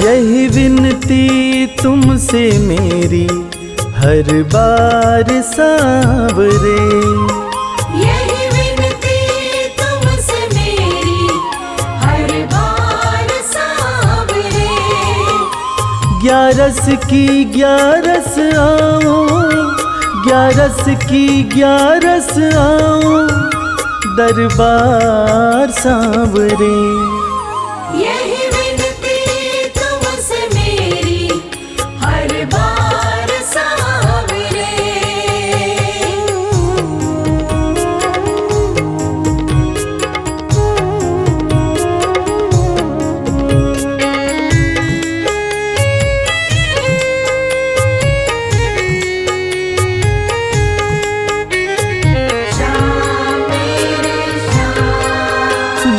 यही विनती तुमसे मेरी हर बार सांवरे, यही विनती तुमसे मेरी हर बार सांवरे। ग्यारस की ग्यारस आओ, ग्यारस की ग्यारस आओ, दरबार सांवरे। यही विनती तुमसे मेरी हर बार सांवरे।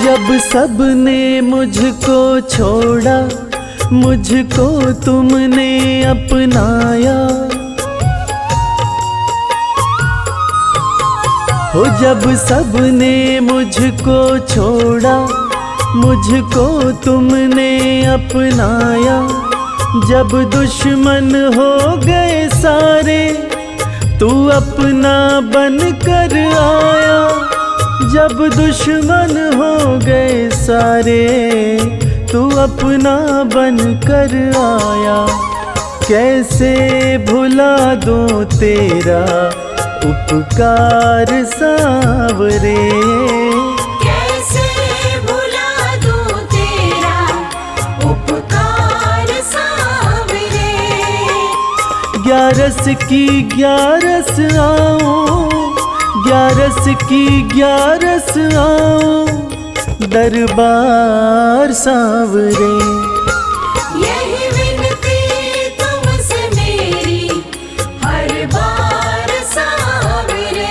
जब सबने मुझको छोड़ा, मुझको तुमने अपनाया। हो जब सबने मुझको छोड़ा, मुझको तुमने अपनाया। जब दुश्मन हो गए सारे, तू अपना बन कर आया। जब दुश्मन हो गए सारे, तू अपना बन कर आया। कैसे भुला दूं तेरा उपकार सांवरे, कैसे भुला दूं तेरा उपकार सांवरे। ग्यारस की ग्यारस आओ, ग्यारस की ग्यारस आओ, दरबार सांवरे। यही विनती तुमसे मेरी हर बार सांवरे।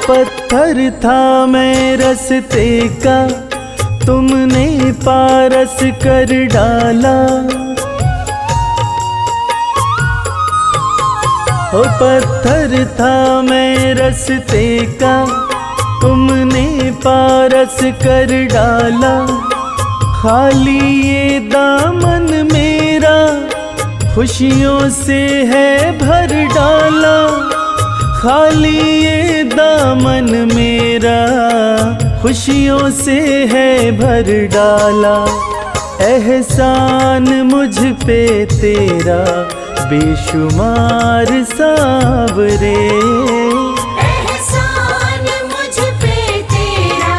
पत्थर था मैं रस्ते का, तुमने पारस कर डाला। ओ पत्थर था मैं रस्ते का, तुमने पारस कर डाला। खाली ये दामन मेरा खुशियों से है भर डाला। खाली ये दामन मेरा खुशियों से है भर डाला। एहसान मुझ पे तेरा बेशुमार सांवरे, एहसान मुझ पे तेरा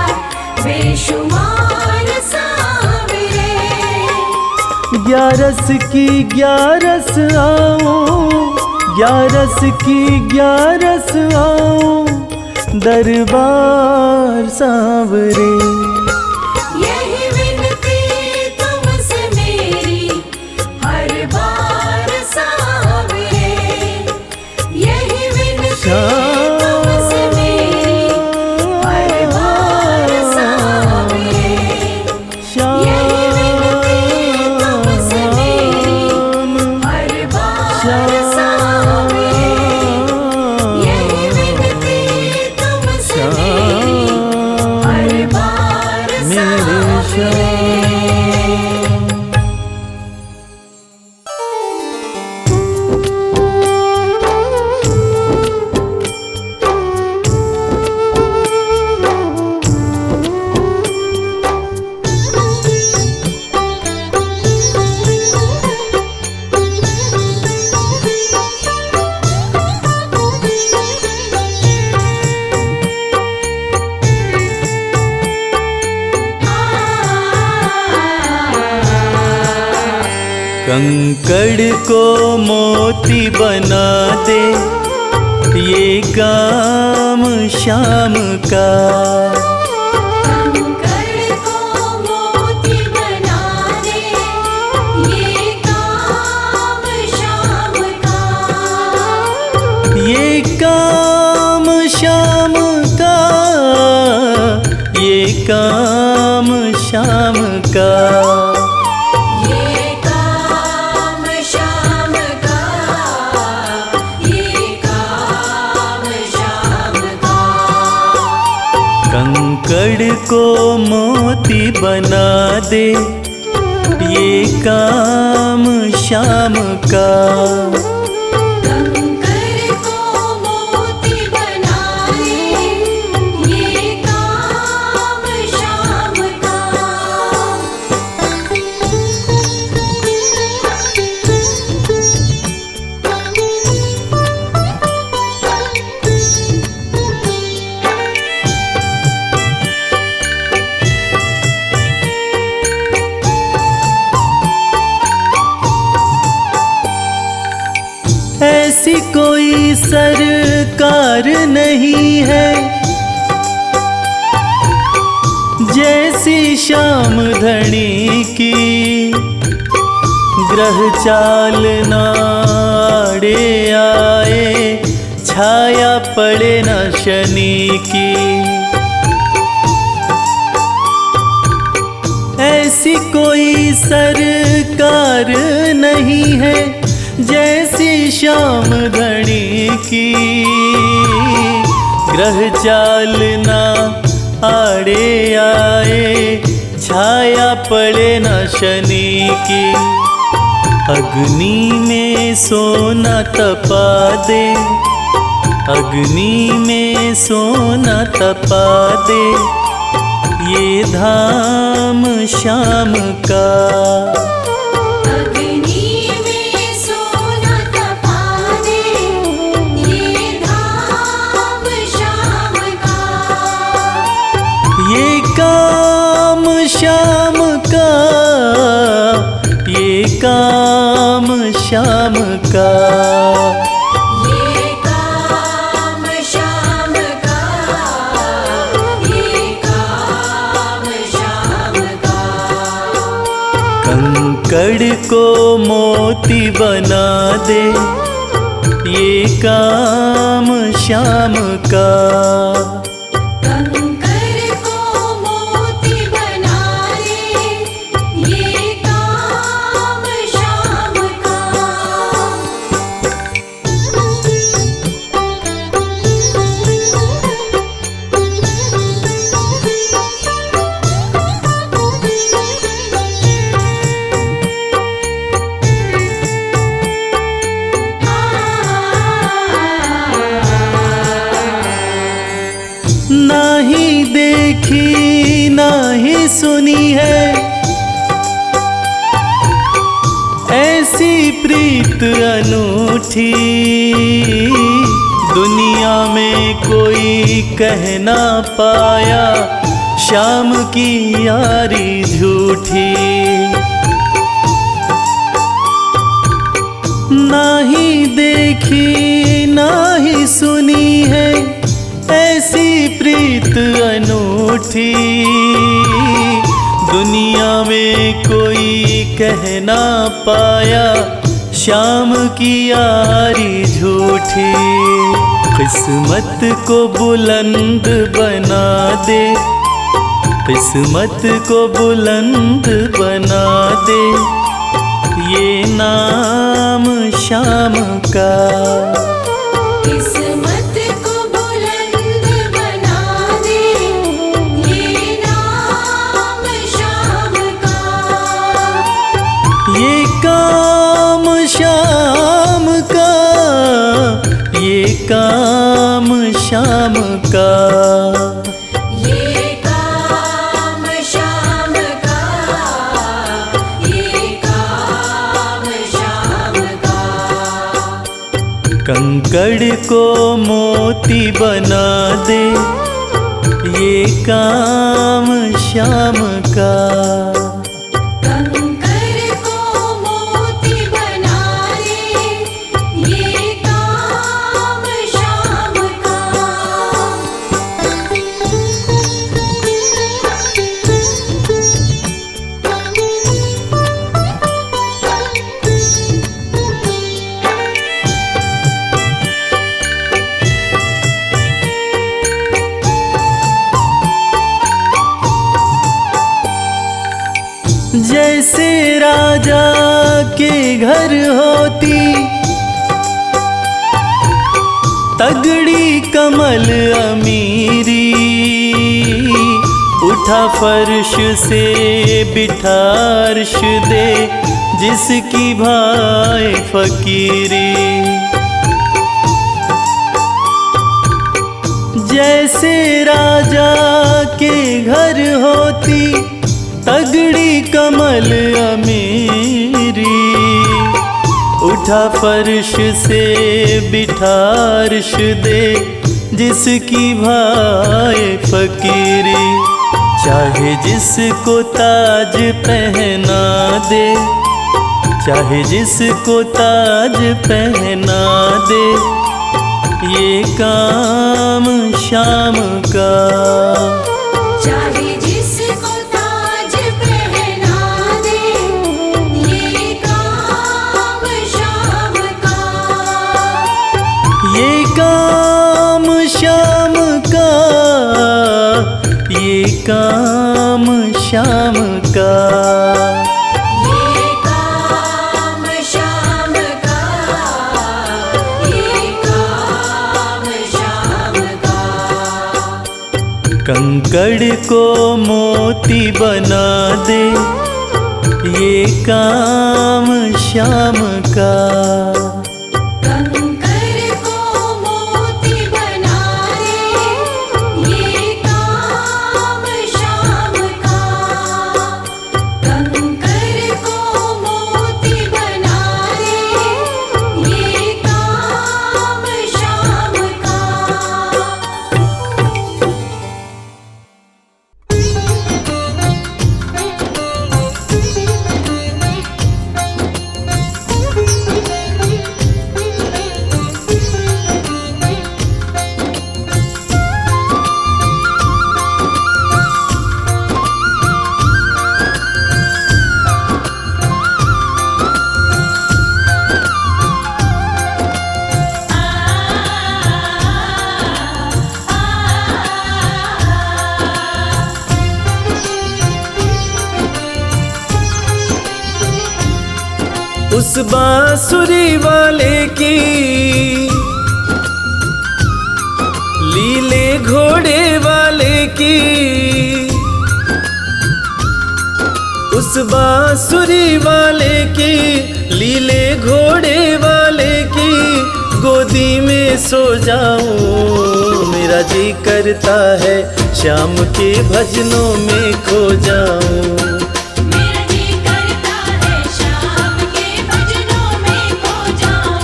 बेशुमार सांवरे। ग्यारस की ग्यारस आओ, ग्यारस की ग्यारस आओ, दरबार सांवरे। यही विनती तुमसे मेरी हर बार सांवरे। यही विनती तुमसे मेरी हर बार सांवरे। यही विनती तुमसे मेरी हर बार सांवरे। यही विनती तुमसे मेरी हर बार सांवरे। कंकड़ को मोती बना दे, ये काम शाम का। कंकड़ को मोती बना दे, ये काम शाम का। ये काम श्याम का। ये काम श्याम का, ये काम श्याम का। कंकड़ को मोती बना दे, ये काम श्याम का। कंकर को मोती बनाए, ये काम श्याम का। ऐसी कोई सरकार नहीं है जैसी श्याम धनी की। ग्रह चाल नाड़े आए, छाया पड़े न शनि की। ऐसी कोई सरकार नहीं है जैसी श्याम धनी की। ग्रह चाल ना आड़े आए, छाया पड़े न शनि की। अग्नि में सोना तपा दे, अग्नि में सोना तपा दे, ये धाम श्याम का। अग्नि में सोना तपा दे, ये धाम श्याम का। ये काम श्याम का, ये काम श्याम का। ये काम श्याम का, ये काम श्याम का। कंकड़ को मोती बना दे, ये काम श्याम का। कंकर को मोती बनाए, ये काम श्याम का। नाही देखी नाही सुनी है ऐसी प्रीत अनूठी। दुनिया में कोई कह ना पाया, श्याम की यारी झूठी। नाही देखी नाही सुनी है ऐसी प्रीत अनूठी। दुनिया में कोई कह ना पाया, श्याम की यारी झूठी। किस्मत को बुलंद बना दे, किस्मत को बुलंद बना दे, ये नाम श्याम का। किस्मत को बुलंद बना दे, ये नाम श्याम का। ये काम श्याम का, ये काम श्याम का। ये काम श्याम का, ये काम श्याम का। कंकड़ को मोती बना दे, ये काम श्याम का। कंकर को मोती बनाए, ये काम श्याम का। जैसे राजा के घर होती तगड़ी कमल अमीरी, उठा फर्श से बिठा अर्श दे जिसकी भाई फकीरी। जैसे राजा के घर होती तगड़ी कमल अमीरी, उठा फर्श से बिठा अर्श दे जिसकी भाई फकीरी। चाहे जिसको ताज पहना दे, चाहे जिसको ताज पहना दे, ये काम शाम का। चाहे जिसको ताज पहना दे, ये काम शाम का। ये काम शाम का, ये काम शाम का। ये काम शाम का, ये काम शाम का। कंकड़ को मोती बना दे, ये काम शाम का। कंकर को मोती बना दे, ये काम शाम का। कंकर को मोती बना दे, ये काम शाम का। उस बांसुरी वाले की लीले घोड़े वाले की, उस बांसुरी वाले की लीले घोड़े वाले की गोदी में सो जाऊं। मेरा जी करता है शाम के भजनों में खो जाऊं। मेरा जी करता है शाम के भजनों में खो जाऊं।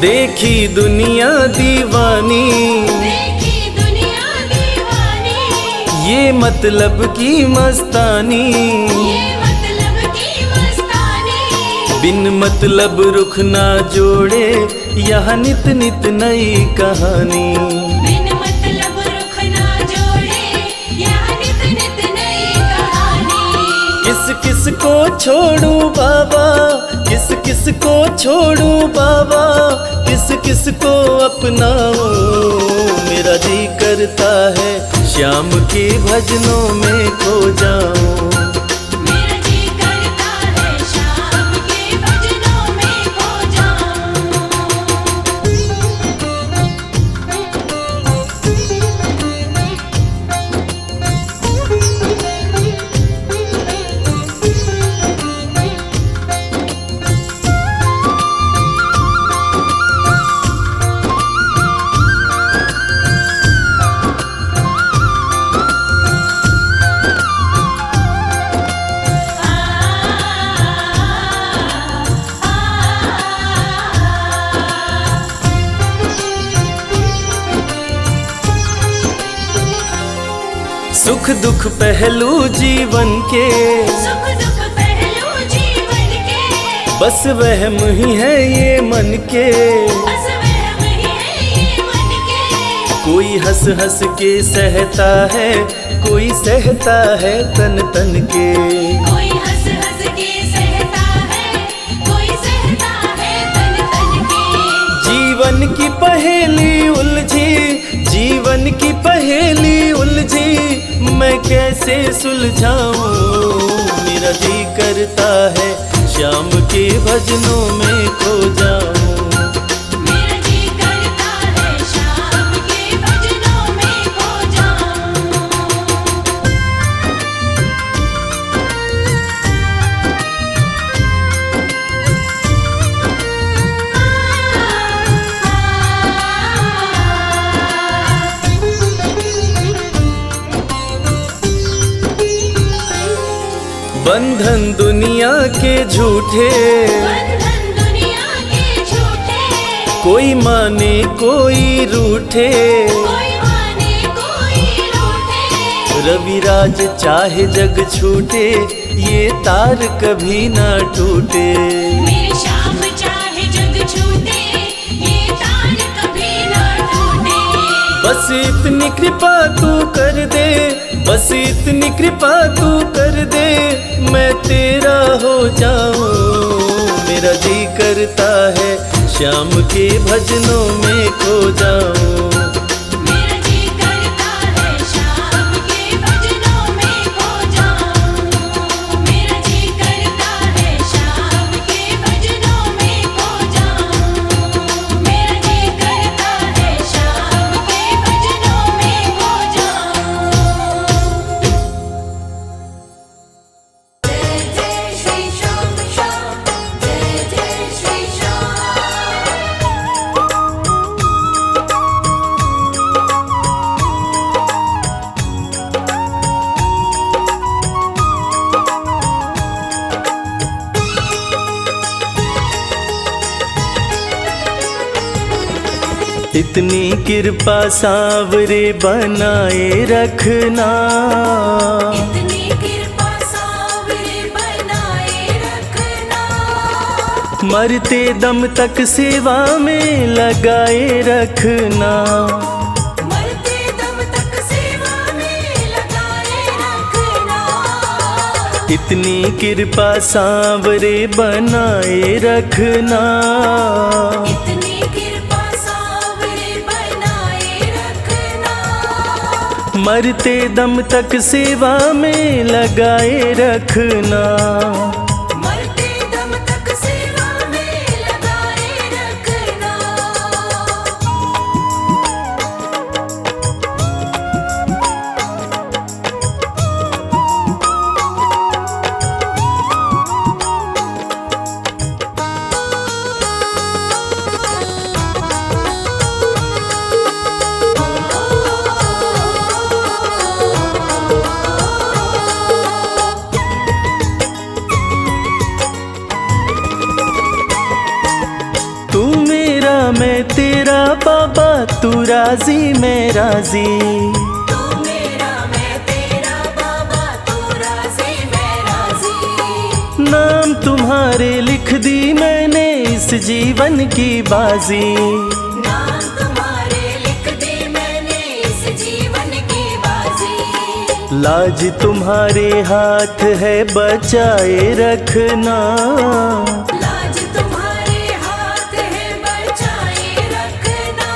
देखी दुनिया दीवानी, देखी दुनिया दीवानी, ये मतलब की मस्तानी, ये मतलब की मस्तानी। बिन मतलब रुख ना जोड़े यहाँ नित नित नई कहानी। बिन मतलब रुख ना जोड़े, यहाँ नित नित नई कहानी। किस किस को छोड़ूं बाबा, किस किस को छोड़ूं बाबा, किस किस को अपनाऊं। मेरा जी करता है श्याम के भजनों में खो जाऊं। मेरा जी करता है शाम के भजनों में खो जाऊं। सुख दुख पहलू जीवन के, सुख दुख पहलू जीवन के, बस वहम ही है ये मन के। बस वहम ही है ये मन के। कोई हंस हंस के सहता है, कोई सहता है तन तन के। कोई हंस हंस के सहता है, कोई सहता है तन तन के। जीवन की पहेली उलझी, जीवन की पहेली उलझी, मैं कैसे सुलझाऊं। मेरा जी करता है श्याम के भजनों में खो जाऊं। मेरा जी करता है शाम के भजनों में खो जाऊं। बंधन दुनिया के झूठे, बंधन दुनिया के झूठे। कोई माने कोई रूठे। कोई माने कोई रूठे। रविराज चाहे जग छूटे, ये तार कभी ना टूटे। मेरे श्याम चाहे जग छूटे, ये तार कभी ना टूटे। बस इतनी कृपा तू कर दे, बस इतनी कृपा तू कर दे, मैं तेरा हो जाऊं। मेरा जी करता है श्याम के भजनों में खो जाऊं। मेरा जी करता है शाम के भजनों में खो जाऊं। मेरा जी करता है शाम के भजनों में खो जाऊं। मेरा जी करता है शाम के भजनों में खो जाऊं। जय जय श्री श्याम श्याम, जय जय श्री श्याम। इतनी कृपा सांवरे बनाए रखना, इतनी कृपा सांवरे बनाए रखना। मरते दम तक सेवा में लगाए रखना। मरते दम तक सेवा में लगाए रखना। इतनी कृपा सांवरे बनाए रखना। इतनी कृपा सांवरे बनाए रखना। मरते दम तक सेवा में लगाए रखना। मरते दम तक सेवा में लगाए रखना। तू मेरा मैं तेरा बाबा, तू राजी मैं राजी। तू मेरा मैं तेरा बाबा, तू राजी मैं राजी। नाम तुम्हारे लिख दी मैंने इस जीवन की बाजी। नाम तुम्हारे लिख दी मैंने इस जीवन की बाजी। लाज तुम्हारे हाथ है बचाए रखना। लाज तुम्हारे हाथ है बचाए रखना।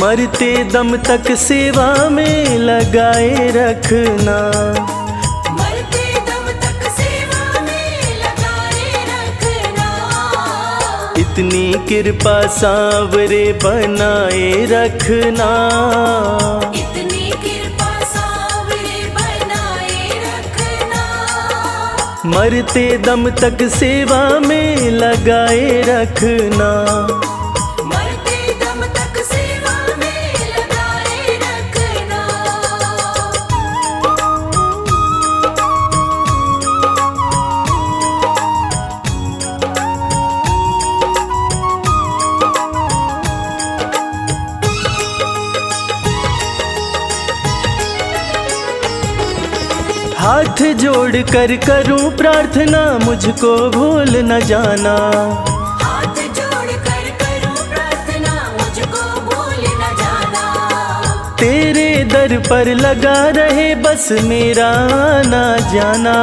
मरते दम तक सेवा में लगाए रखना। मरते दम तक सेवा में लगाए रखना। इतनी कृपा सांवरे बनाए रखना। इतनी कृपा सांवरे बनाए रखना। मरते दम तक सेवा में लगाए रखना। मरते दम तक सेवा में लगाए रखना। हाथ जोड़ कर करूं प्रार्थना, मुझको भूल न जाना। हाथ जोड़ कर करूं प्रार्थना, मुझको भूल न जाना। तेरे दर पर लगा रहे बस मेरा आना जाना।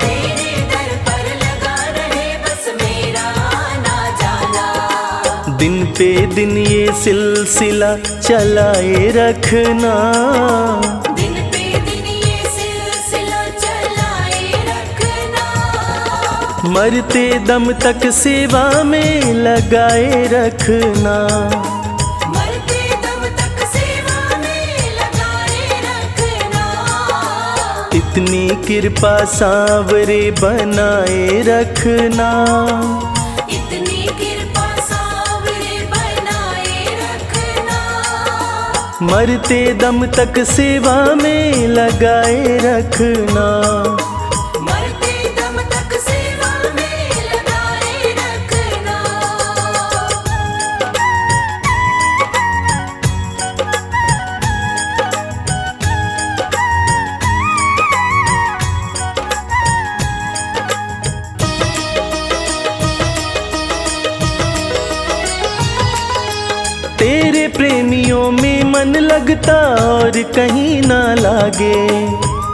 तेरे दर पर लगा रहे बस मेरा आना जाना। दिन पे दिन ये सिलसिला चलाए रखना। दिन पे दिन ये सिलसिला चलाए रखना। मरते दम तक सेवा में लगाए रखना। मरते दम तक सेवा में लगाए रखना। इतनी कृपा सांवरे बनाए रखना। इतनी कृपा सांवरे बनाए रखना। मरते दम तक सेवा में लगाए रखना। मरते दम तक सेवा में लगाए रखना। तेरे प्रेमियों में मन लगता और कहीं ना लागे।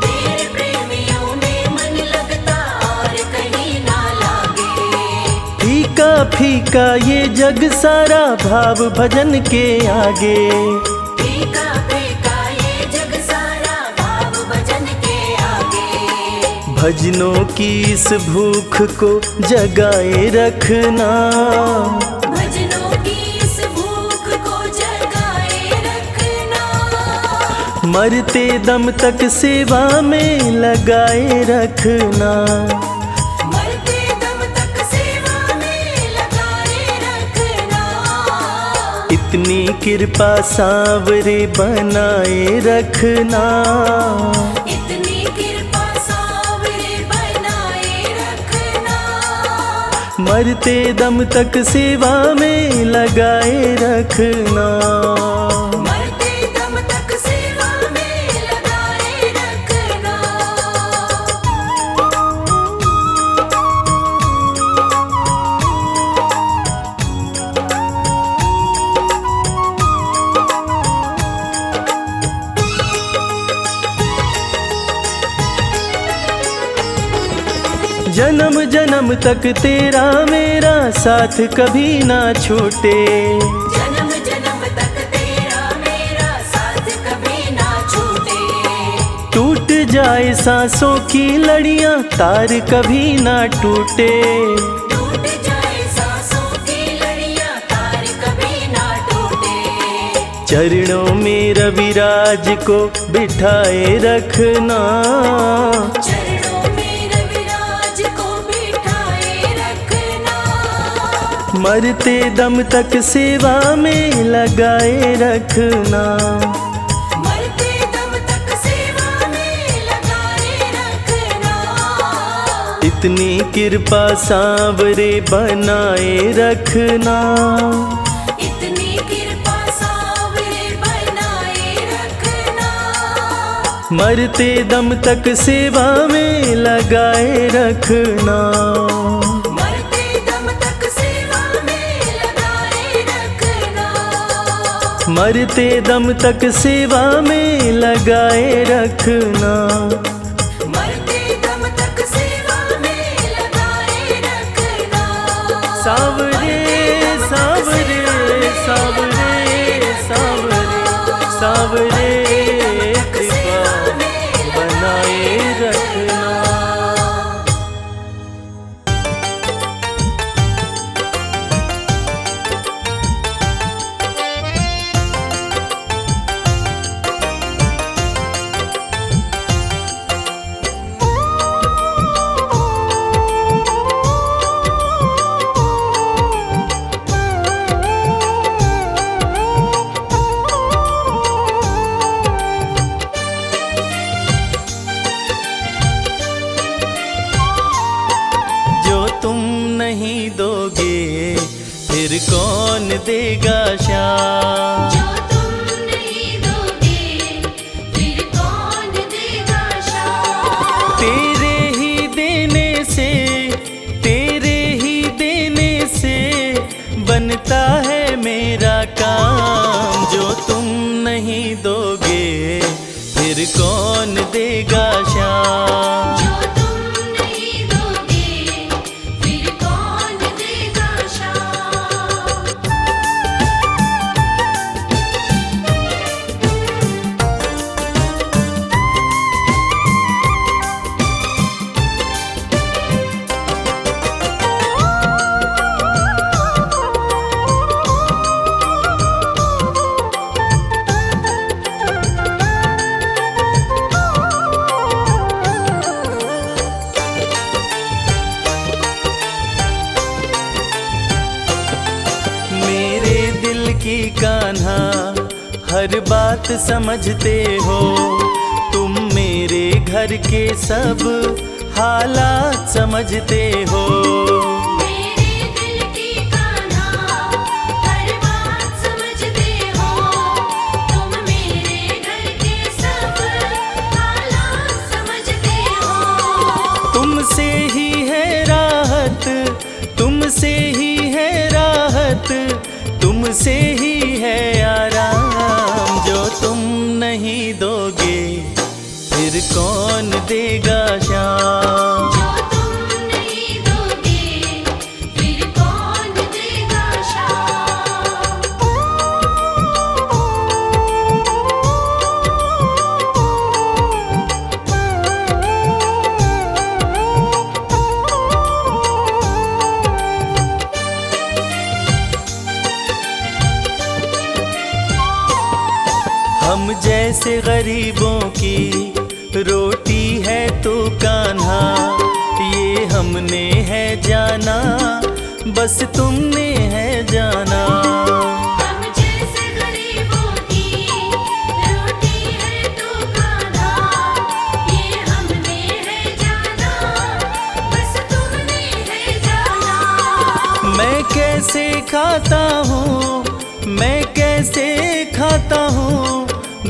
तेरे प्रेमियों में मन लगता और कहीं ना लागे। फीका फीका ये जग सारा भाव भजन के आगे। फीका फीका ये जग सारा भाव भजन के आगे। भजनों की इस भूख को जगाए रखना। भजनों की इस भूख को जगाए रखना। मरते दम तक सेवा में लगाए रखना। मरते दम तक सेवा में लगाए रखना। इतनी कृपा सांवरे बनाए रखना। इतनी कृपा सांवरे बनाए रखना। मरते दम तक सेवा में लगाए रखना। मरते दम तक सेवा में लगाए रखना। जन्म जन्म तक तेरा मेरा साथ कभी ना छूटे। जन्म जन्म तक तेरा मेरा साथ कभी ना छूटे। टूट जाए सांसों की लड़ियां तार कभी ना टूटे। टूट जाए सांसों की लड़ियां तार कभी ना टूटे। चरणों में रविराज को बिठाए रखना। चरणों में रविराज को बिठाए रखना। मरते दम तक सेवा में लगाए रखना। मरते दम तक सेवा में लगाए रखना। इतनी कृपा सांवरे बनाए रखना। इतनी कृपा सांवरे बनाए रखना। मरते दम तक सेवा में लगाए रखना। मरते दम तक सेवा में लगाए रखना। मरते दम तक सेवा में लगाए रखना। मरते दम तक सेवा में लगाए रखना। सांवरे सांवरे सांवरे सांवरे सांवरे कृपा बनाए रखना। फिर कौन देगा श्याम। जो तुम नहीं दोगे फिर कौन देगा श्याम। तेरे ही देने से तेरे ही देने से बनता है मेरा काम। जो तुम नहीं दोगे हर बात समझते हो, तुम मेरे घर के सब हालात समझते हो। मेरे दिल की कान्हा हर बात समझते हो, तुम मेरे घर के सब हालात समझते हो। तुमसे ही है राहत, तुमसे ही है राहत, तुमसे ही है आराम। जो तुम नहीं दोगे फिर कौन देगा शाम। जो तुम नहीं दोगे फिर कौन देगा शाम। हम जैसे गरीबों की रोटी है तो कान्हा, ये हमने है जाना, बस तुमने है जाना। हम जैसे गरीबों की रोटी है तो कान्हा, ये हमने है जाना, बस तुमने है जाना। मैं कैसे खाता हूँ, मैं कैसे खाता हूँ,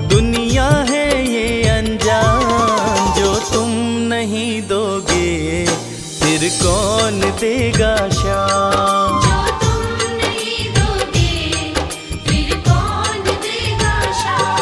दुनिया है ये अनजान। जो तुम नहीं दोगे फिर कौन देगा शाम। जो तुम नहीं दोगे फिर कौन देगा शाम।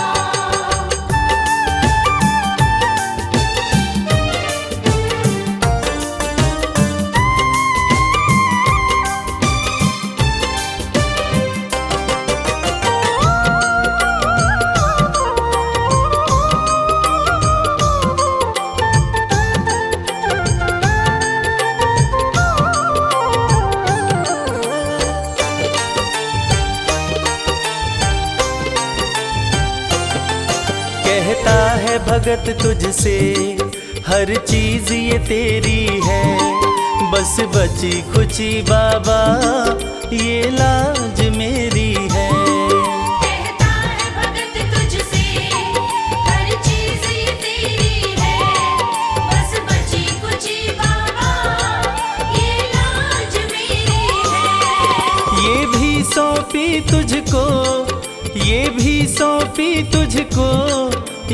कहता है भगत तुझसे हर चीज ये तेरी है, बस बची खुची बाबा ये लाज मेरी है। कहता है भगत तुझसे हर चीज ये तेरी है, बस बची कुची बाबा ये लाज मेरी है। ये भी सौंपी तुझको, ये भी सौंपी तुझको,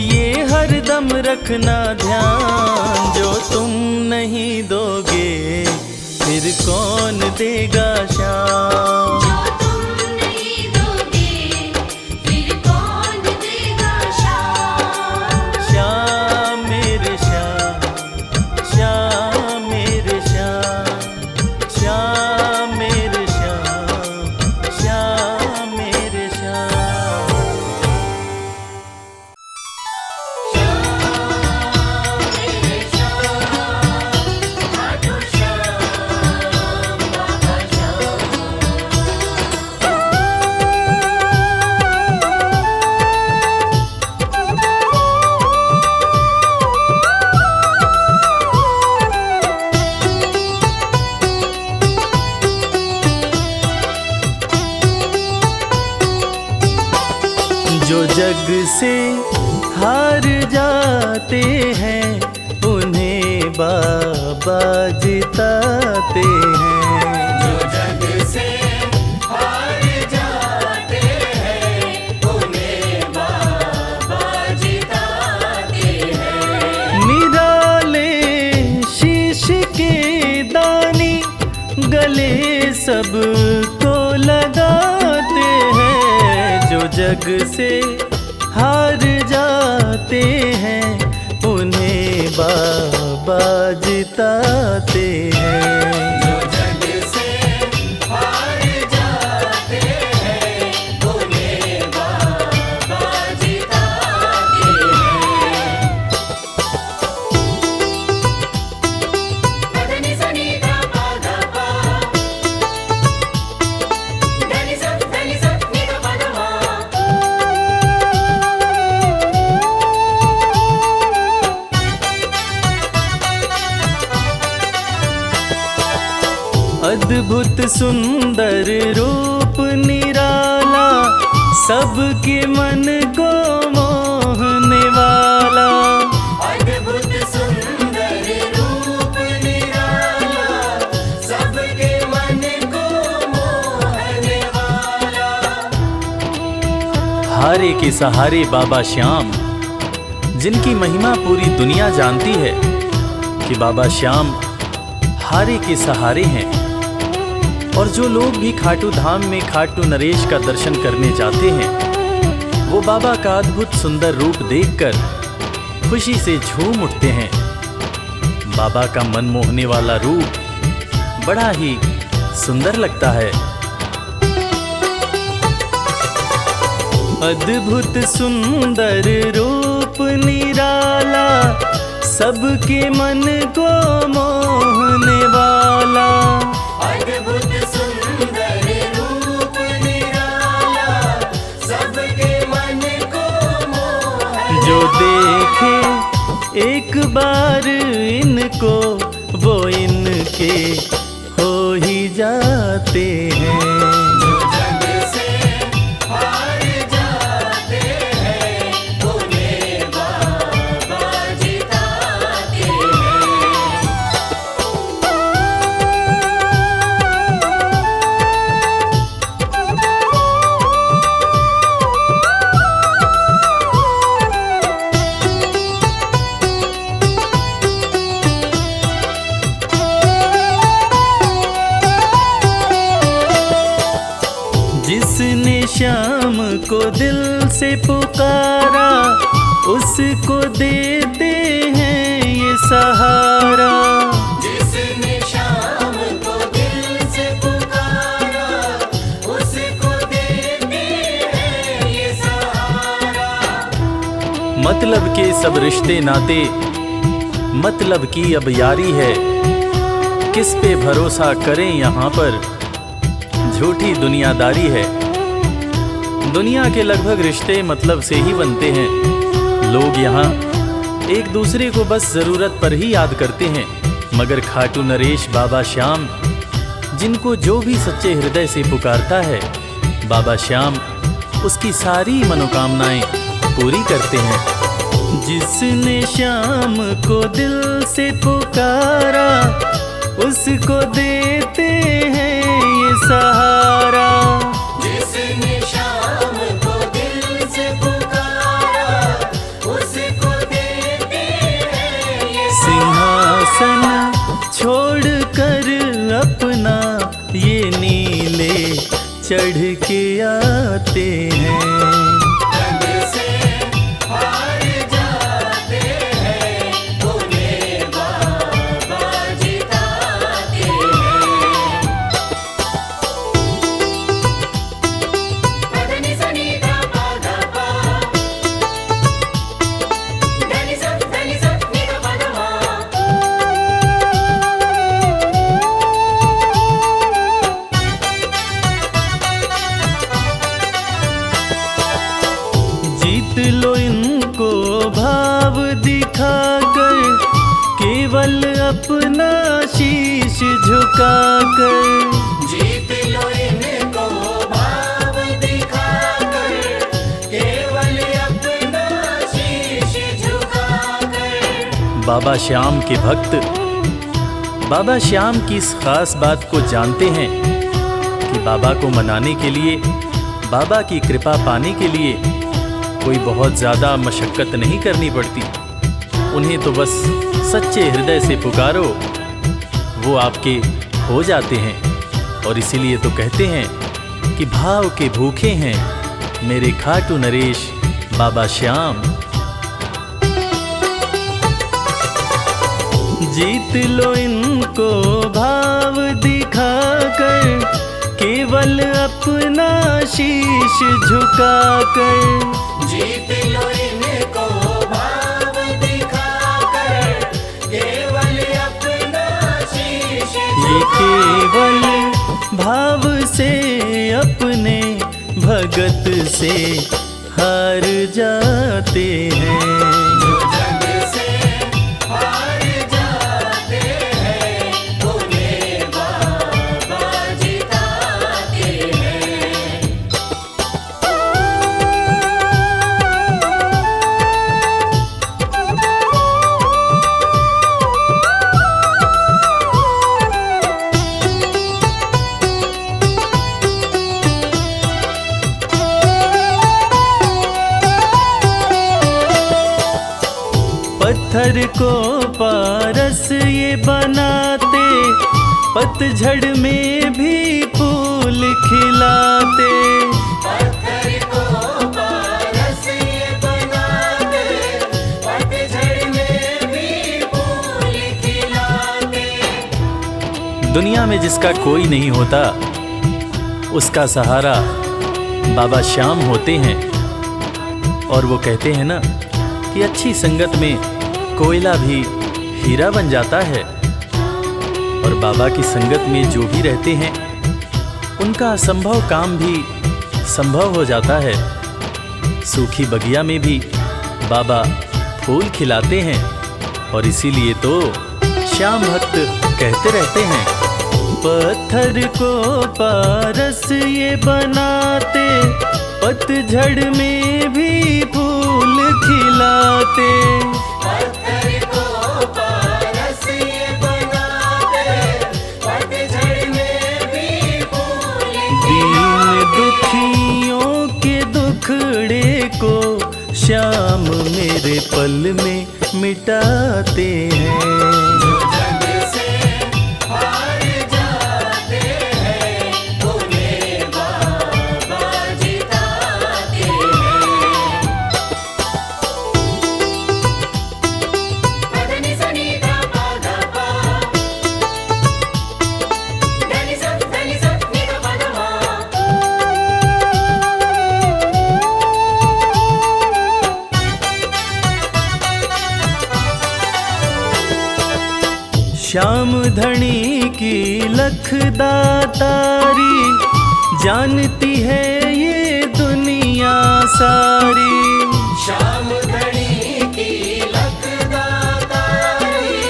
ये हर दम रखना ध्यान। जो तुम नहीं दोगे फिर कौन देगा शाम। जो तुम नहीं दोगे फिर कौन देगा शाम। श्याम मेरे श्याम, श्याम मेरे श्याम, श्याम मेरे श्याम, श्याम मेरे श्याम। जो जग से हार जाते हैं उन्हें बाबा जिताते हैं। जो जग से हार जाते हैं उन्हें बाबा जिताते हैं। निराले शीश के दानी गले सबको लगाते हैं। जो जग से हार जाते हैं उन्हें बाबा जिताते हैं। जो जग से हार जाते हैं उन्हें बाबा जिताते हैं। धनी सनी धा पा धा पा, धनी सा नि धा पा धा मा। अद्भुत सुंदर रूप निराला सबके मन को मोहने वाला। अद्भुत सुंदर रूप निराला, सबके मन को मोहने वाला। हारे के सहारे बाबा श्याम, जिनकी महिमा पूरी दुनिया जानती है कि बाबा श्याम हारे के सहारे हैं। और जो लोग भी खाटू धाम में खाटू नरेश का दर्शन करने जाते हैं, वो बाबा का अद्भुत सुंदर रूप देखकर खुशी से झूम उठते हैं। बाबा का मन मोहने वाला रूप बड़ा ही सुंदर लगता है। अद्भुत सुंदर रूप निराला, सबके मन को मोहने वाला। अद्भुत सुंदर रूप निराला, सबके मन को मोहने। जो देखे एक बार इनको, वो इनके हो ही जाते हैं। जो जग से हार जाते हैं, उन्हें बाबा जिताते हैं। जिसने श्याम को दिल से पुकारा, उसको देते हैं ये सहारा। जिसने शाम को दिल से पुकारा, उसको देते हैं ये सहारा। मतलब के सब रिश्ते नाते, मतलब की अब यारी है। किस पे भरोसा करें यहाँ पर, झूठी दुनियादारी है। दुनिया के लगभग रिश्ते मतलब से ही बनते हैं। लोग यहाँ एक दूसरे को बस जरूरत पर ही याद करते हैं, मगर खाटू नरेश बाबा श्याम, जिनको जो भी सच्चे हृदय से पुकारता है, बाबा श्याम उसकी सारी मनोकामनाएं पूरी करते हैं। जिसने श्याम को दिल से पुकारा, उसको देते हैं ये सहारा। जिसने शाम को दिल से पुकारा, उसको देते हैं ये सिंहासन छोड़कर अपना ये नीले चढ़ के आते हैं। जग से हार जाते हैं, उन्हें बाबा जिताते हैं। पदनि सनि धा पा धा पा, धनि सा नि धा पा धा मा। जीत लो इनको भाव दिखाकर, केवल अपना शीश झुकाकर। जीत लो इनको भाव दिखाकर, केवल अपना शीश झुकाकर। बाबा श्याम के भक्त बाबा श्याम की इस खास बात को जानते हैं कि बाबा को मनाने के लिए, बाबा की कृपा पाने के लिए कोई बहुत ज़्यादा मशक्क़त नहीं करनी पड़ती। उन्हें तो बस सच्चे हृदय से पुकारो, वो आपके हो जाते हैं। और इसीलिए तो कहते हैं कि भाव के भूखे हैं मेरे खाटू नरेश बाबा श्याम। जीत लो इनको भाव दिखाकर, केवल अपना शीश झुकाकर। जीत लो इनको भाव दिखाकर, केवल अपना शीश ये केवल भाव से अपने भगत से हार जाते हैं। जो जग से हार जाते हैं, उन्हें बाबा जिताते हैं। पत्थर को पारस ये बनाते, पतझड़ में भी फूल खिलाते। पत्थर को पारस ये बनाते, पतझड़ में भी फूल खिलाते। दुनिया में जिसका कोई नहीं होता, उसका सहारा बाबा श्याम होते हैं। और वो कहते हैं ना कि अच्छी संगत में कोयला भी हीरा बन जाता है। और बाबा की संगत में जो भी रहते हैं, उनका असंभव काम भी संभव हो जाता है। सूखी बगिया में भी बाबा फूल खिलाते हैं। और इसीलिए तो श्याम भक्त कहते रहते हैं, पत्थर को पारस ये बनाते, पतझड़ में भी फूल खिलाते। पत्थर को पारस ये बनाते, पतझड़ में भी फूल दीन दुखियों के दुखड़े को श्याम मेरे पल में मिटाते हैं। जग से हार जाते हैं, उन्हें बाबा जिताते हैं। पदनि सनि धा पा धा पा, धनि सा नि धा पा धा मा। श्याम धनी की लखदातारी, जानती है ये दुनिया सारी। श्याम धनी की लखदातारी,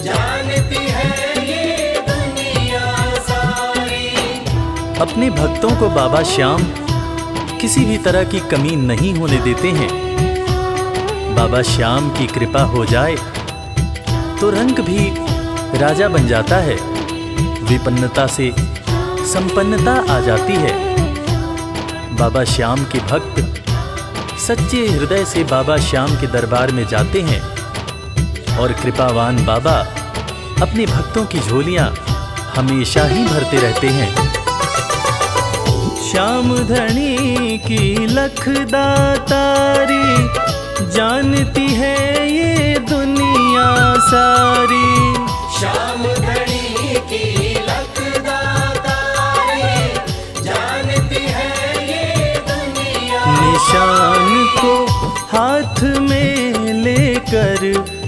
जानती है ये दुनिया सारी। अपने भक्तों को बाबा श्याम किसी भी तरह की कमी नहीं होने देते हैं। बाबा श्याम की कृपा हो जाए तो रंग भी राजा बन जाता है। विपन्नता से संपन्नता आ जाती है। बाबा श्याम के भक्त सच्चे हृदय से बाबा श्याम के दरबार में जाते हैं। और कृपावान बाबा अपने भक्तों की झोलियां हमेशा ही भरते रहते हैं। श्याम धनी की लखदातारी, जानती है ये दुनिया सारी। श्याम धनी की लखदातारी, जानती है ये दुनिया। निशान को हाथ में लेकर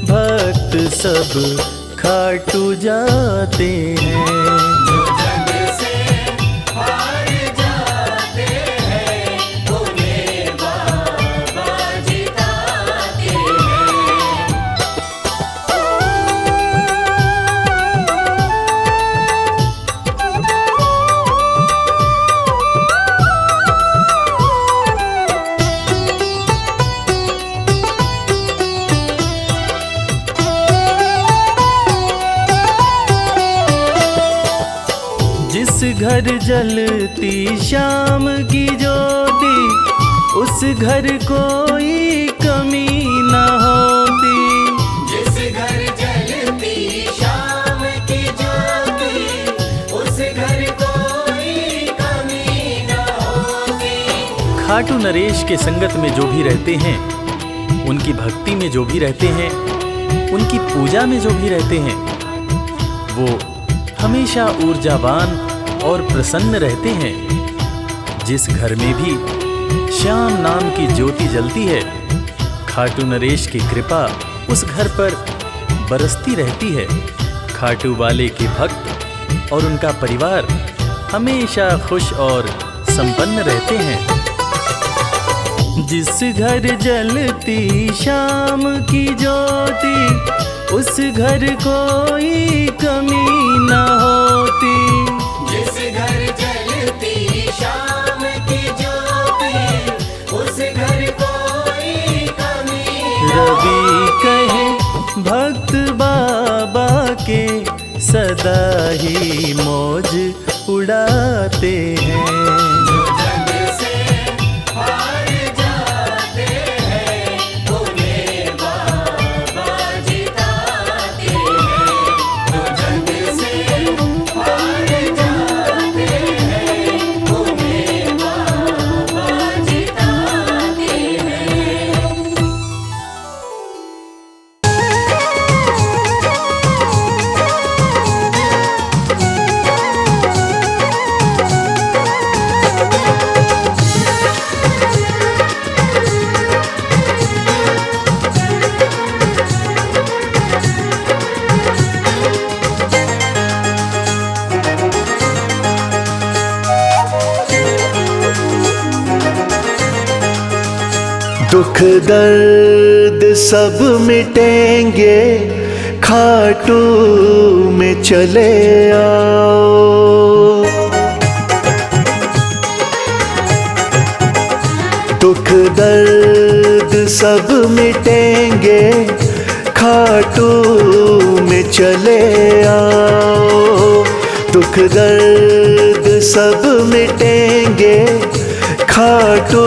भक्त सब खाटू जाते हैं। जग से हार जाते हैं, उन्हें बाबा जिताते हैं। जिस घर जलती श्याम की ज्योति, उस घर कोई कमी न होती। जिस घर जलती श्याम की ज्योति, उस घर कोई कमी न होती। खाटू नरेश के संगत में जो भी रहते हैं, उनकी भक्ति में जो भी रहते हैं, उनकी पूजा में जो भी रहते हैं, वो हमेशा ऊर्जावान और प्रसन्न रहते हैं। जिस घर में भी श्याम नाम की ज्योति जलती है, खाटू नरेश की कृपा उस घर पर बरसती रहती है। खाटू वाले के भक्त और उनका परिवार हमेशा खुश और संपन्न रहते हैं। जिस घर जलती श्याम की ज्योति, उस घर कोई कमी न होती। जिस घर जलती श्याम की ज्योति, उस घर कोई कमी न रवि कहे भक्त बाबा के, सदा ही मौज उड़ाते हैं। जग से हार जाते हैं, उन्हें बाबा दुख दर्द सब मिटेंगे, खाटू में चले आओ। दुख दर्द सब मिटेंगे, खाटू में चले आओ। दुख दर्द सब मिटेंगे, खाटू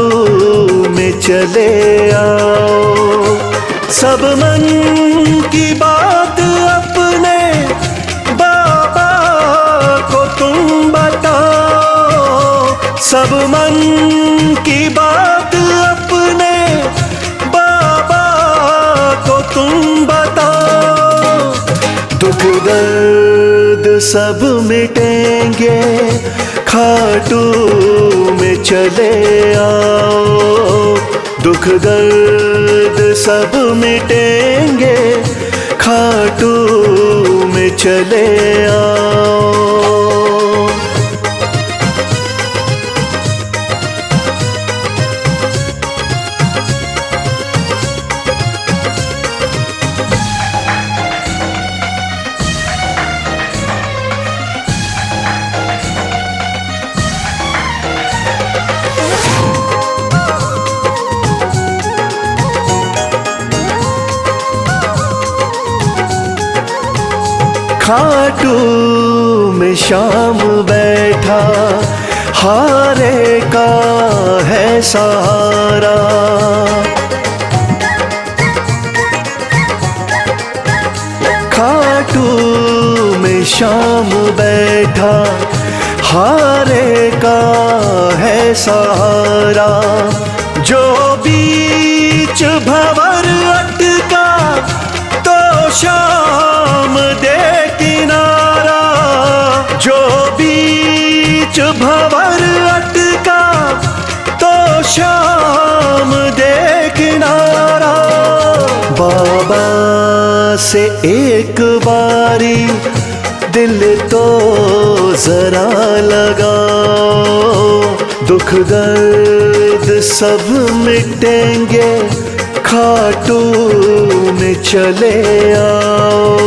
में चले आओ। सब मन की बात अपने बाबा को तुम बताओ। सब मन की बात अपने बाबा को तुम बताओ। दुख दर्द सब मिटेंगे, खाटू में चले आओ। दुख दर्द सब मिटेंगे, खाटू में चले आओ। खाटू में शाम बैठा, हारे का है सहारा। खाटू में शाम बैठा, हारे का है सहारा। जो बीच भंवर अटका, तो शाम दे किनारा। जो बीच भंवर अटका, तो शाम दे किनारा। बाबा से एक बारी दिल तो जरा लगाओ। दुख दर्द सब मिटेंगे, खाटू में चले आओ।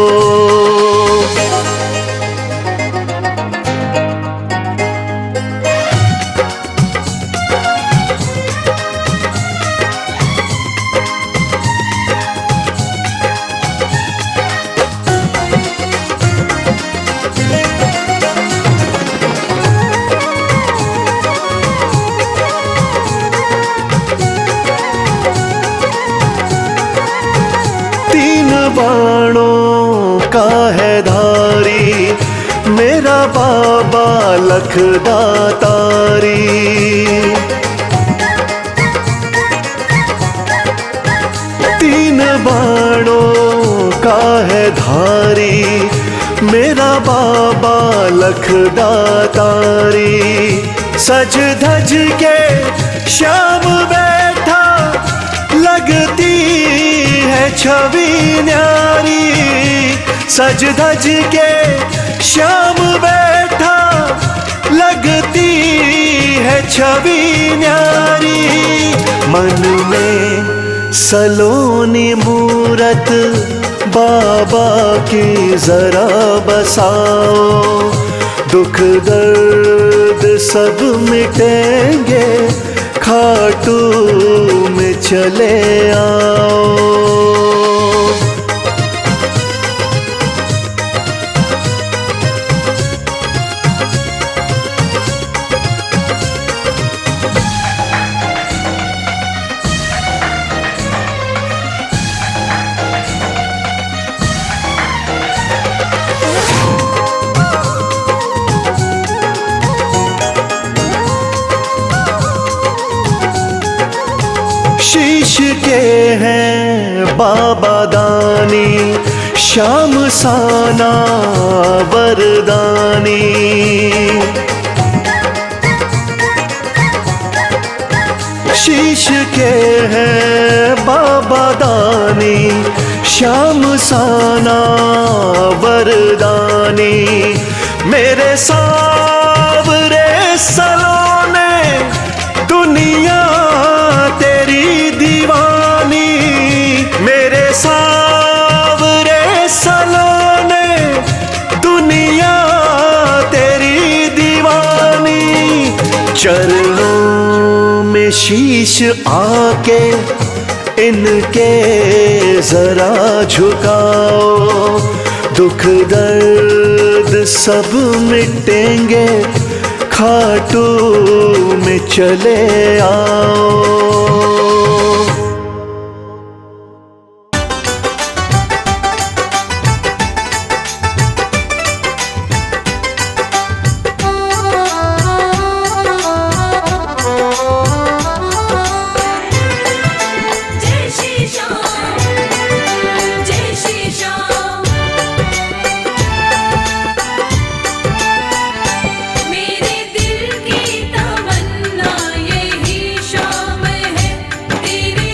बाणों का है धारी, मेरा बाबा लखदातारी। तीन बाणों का है धारी, मेरा बाबा लखदातारी। सज धज के श्याम बैठा, लगती है छवि न्यारी। सज धज के श्याम बैठा, लगती है छवि न्यारी। मन में सलोनी मूरत बाबा की जरा बसाओ। दुख दर्द सब मिटेंगे, खाटू में चले आओ। शीश के हैं बाबा दानी, श्याम साना वरदानी। शीश के हैं बाबा दानी, श्याम साना वरदानी। मेरे सांवरे सलोने, दुनिया तेरी दीवानी। शीश आके इनके जरा झुकाओ, दुख दर्द सब मिटेंगे, खाटू में चले आओ। जय श्री श्याम, जय श्री श्याम। मेरे दिल की तमन्ना यही शाम है, तेरे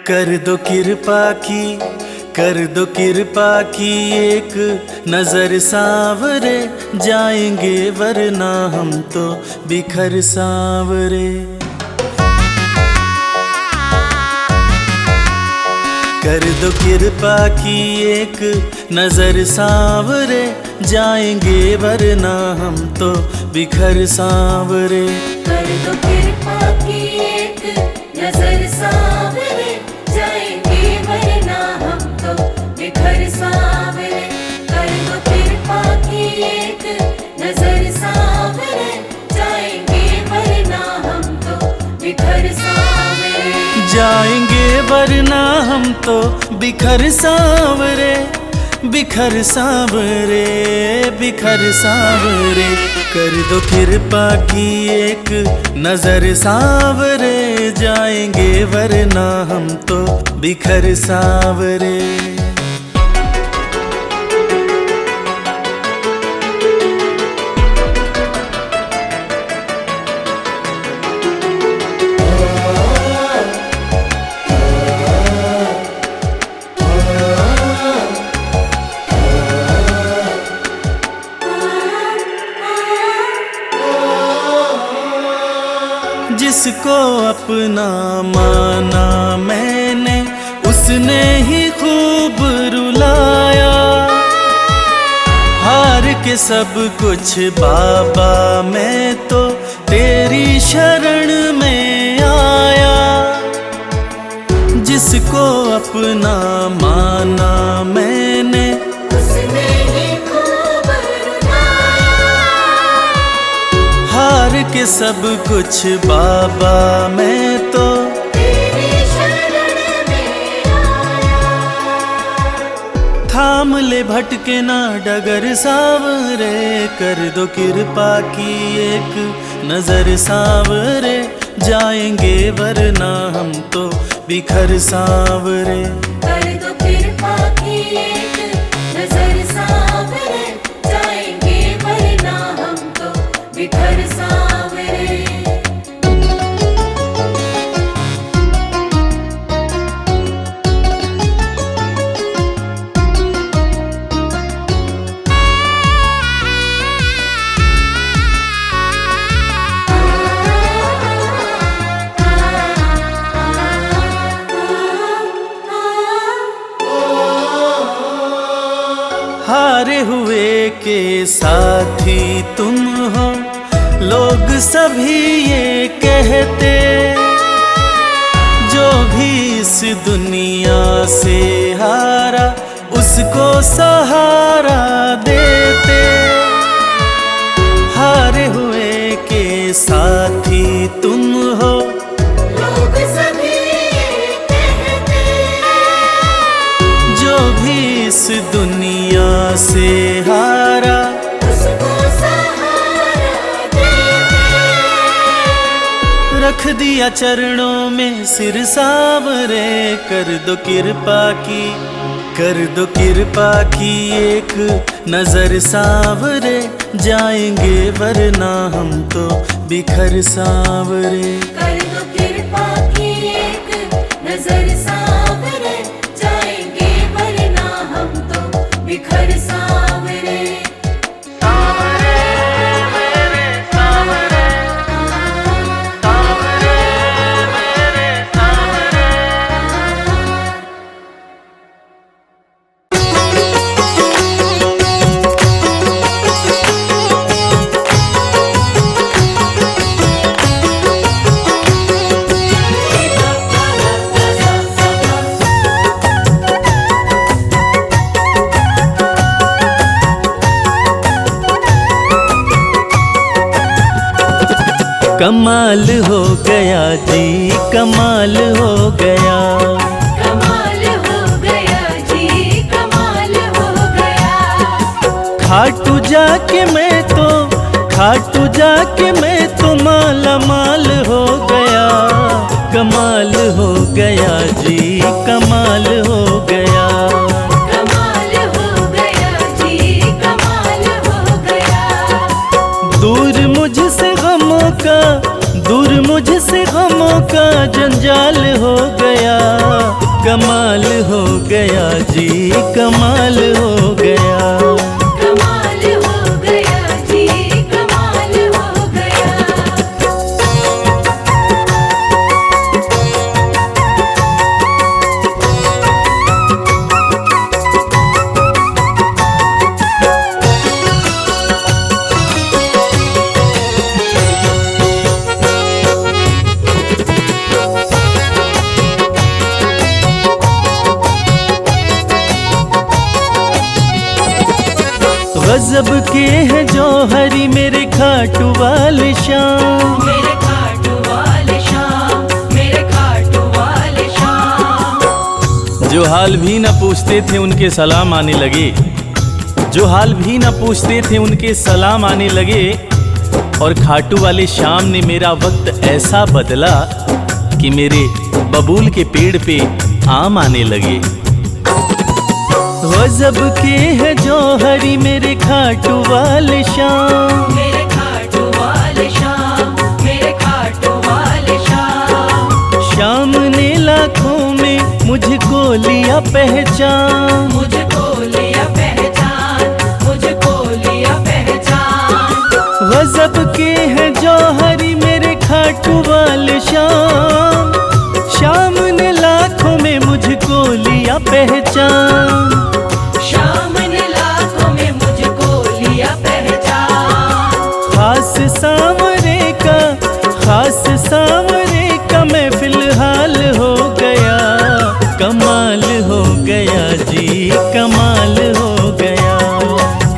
कर दो कृपा की, कर दो कृपा की एक नजर सांवरे, जाएंगे वरना हम तो बिखर सांवरे। कर दो कृपा की एक नजर सांवरे, जाएंगे वरना हम तो बिखर सांवरे। कर दो कृपा की एक नजर सांवरे, जाएंगे वरना हम तो बिखर सांवरे। कर दो कृपा की एक नजर सांवरे, जाएंगे वरना हम तो बिखर सांवरे। जाएंगे वरना हम तो बिखर सांवरे, बिखर सांवरे, बिखर सांवरे। कर दो कृपा की एक नजर सांवरे, जाएंगे वरना हम तो बिखर सांवरे। जिसको अपना माना मैंने, उसने ही खूब रुलाया। हार के सब कुछ बाबा मैं तो तेरी शरण में आया। जिसको अपना माना मैंने, उसने ही खूब रुलाया। हार के सब कुछ बाबा मैं तो तेरी शरण में आया। थाम ले भटके ना डगर सांवरे, कर दो कृपा की एक नजर सांवरे, जाएंगे वरना हम तो बिखर सांवरे। कर दो कृपा की एक नजर सांवरे, जाएंगे वरना हम तो बिखर सांवरे। हारे हुए के साथी तुम हो, लोग सभी ये कहते। जो भी इस दुनिया से हारा, उसको सहारा देते। हारे हुए के साथी तुम हो, लोग सभी ये कहते। जो भी इस दुनिया से हारा, उसको सहारा देते। रख दिया चरणों में सिर सांवरे। कर दो कृपा की, कर दो कृपा की एक नजर सांवरे, जाएंगे वरना हम तो बिखर सांवरे। कर दो कृपा की एक नजर सांवरे, जाएंगे वरना हम तो बिखर सांवरे। कमाल हो गया जी, कमाल हो गया। कमाल हो गया जी, कमाल हो गया। खाटू जाके मैं तो, खाटू जाके मैं तो माला माल हो गया। कमाल हो गया जी, कमाल हो गया। कमाल हो गया जी, कमाल हो गया। दूर मुझसे गमों का, दूर मुझसे गमों का जंजाल हो गया। कमाल हो गया जी, कमाल हो गया। कमाल हो गया जी, कमाल हो गया। गजब के हैं जौहरी मेरे खाटू वाले श्याम। मेरे खाटू वाले श्याम, मेरे खाटू वाले श्याम। जो हाल भी न पूछते थे उनके सलाम आने लगे, जो हाल भी न पूछते थे उनके सलाम आने लगे। और खाटू वाले श्याम ने मेरा वक्त ऐसा बदला कि मेरे बबूल के पेड़ पे आम आने लगे। गजब के हैं जौहरी मेरे खाटू वाले श्याम। मेरे खाटू वाले श्याम, मेरे खाटू वाले श्याम। श्याम ने लाखों में मुझको लिया पहचान। मुझको लिया पहचान, मुझको लिया पहचान। गजब के हैं जौहरी मेरे खाटू वाले श्याम। श्याम ने लाखों में मुझको लिया पहचान। श्याम ने लाखों में मुझको लिया पहचान। खास सांवरे का, खास सांवरे का मैं फिलहाल हो गया। कमाल हो गया जी, कमाल हो गया।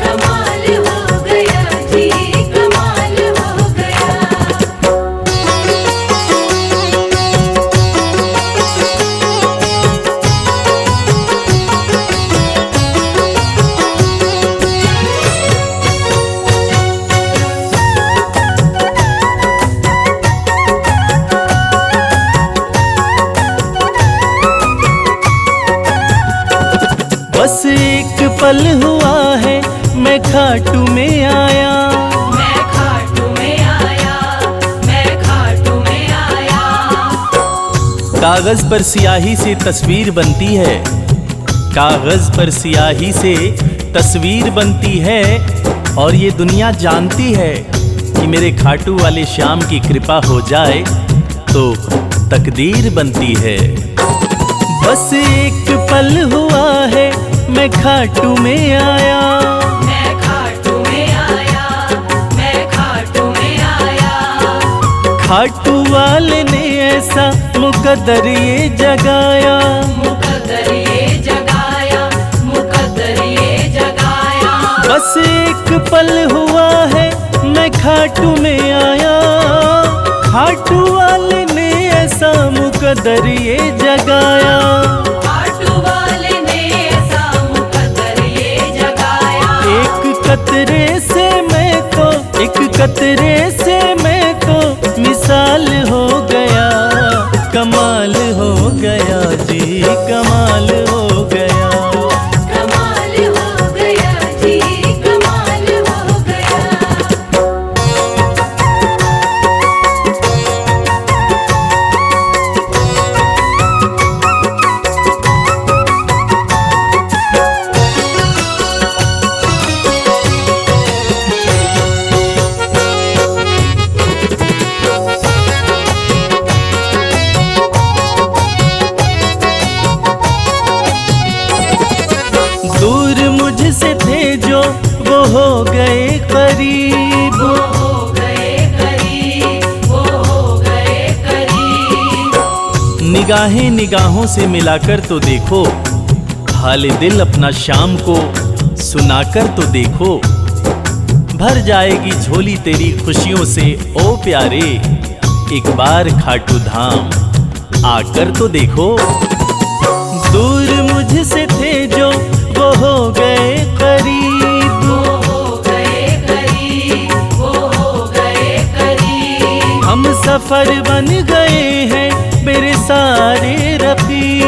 कमाल हो गया जी, कमाल हो गया। बस एक पल हुआ है मैं खाटू में आया। मैं खाटू में आया, मैं खाटू में आया। कागज पर स्याही से तस्वीर बनती है, कागज पर स्याही से तस्वीर बनती है। और ये दुनिया जानती है कि मेरे खाटू वाले श्याम की कृपा हो जाए तो तकदीर बनती है। बस एक पल हुआ है मैं खाटू में आया। मैं खाटू में आया, मैं खाटू में आया। खाटू वाले ने ऐसा मुकद्दर ये जगाया। मुकद्दर ये जगाया, मुकद्दर ये जगाया। बस एक पल हुआ है मैं खाटू में आया। खाटू वाले ने ऐसा मुकद्दर ये जगाया। खाटू वाले ने ऐसा मुकद्दर ये जगाया। एक कतरे से मैं तो, एक कतरे से मैं तो मिसाल हो गया। कमाल हो गया जी, कमाल हो गया। कमाल हो गया जी, कमाल हो गया। दूर मुझसे थे जो वो हो गए करीब। वो हो गए करीब, वो हो गए करीब। निगाहें निगाहों से मिलाकर तो देखो, हाल दिल अपना शाम को सुनाकर तो देखो। भर जाएगी झोली तेरी खुशियों से ओ प्यारे। एक बार खाटू धाम आकर तो देखो। दूर मुझसे थे जो वो हो गए करीब। वो हो गए करीब, वो हो गए करीब। हम सफर बन गए हैं मेरे सारे रफीक।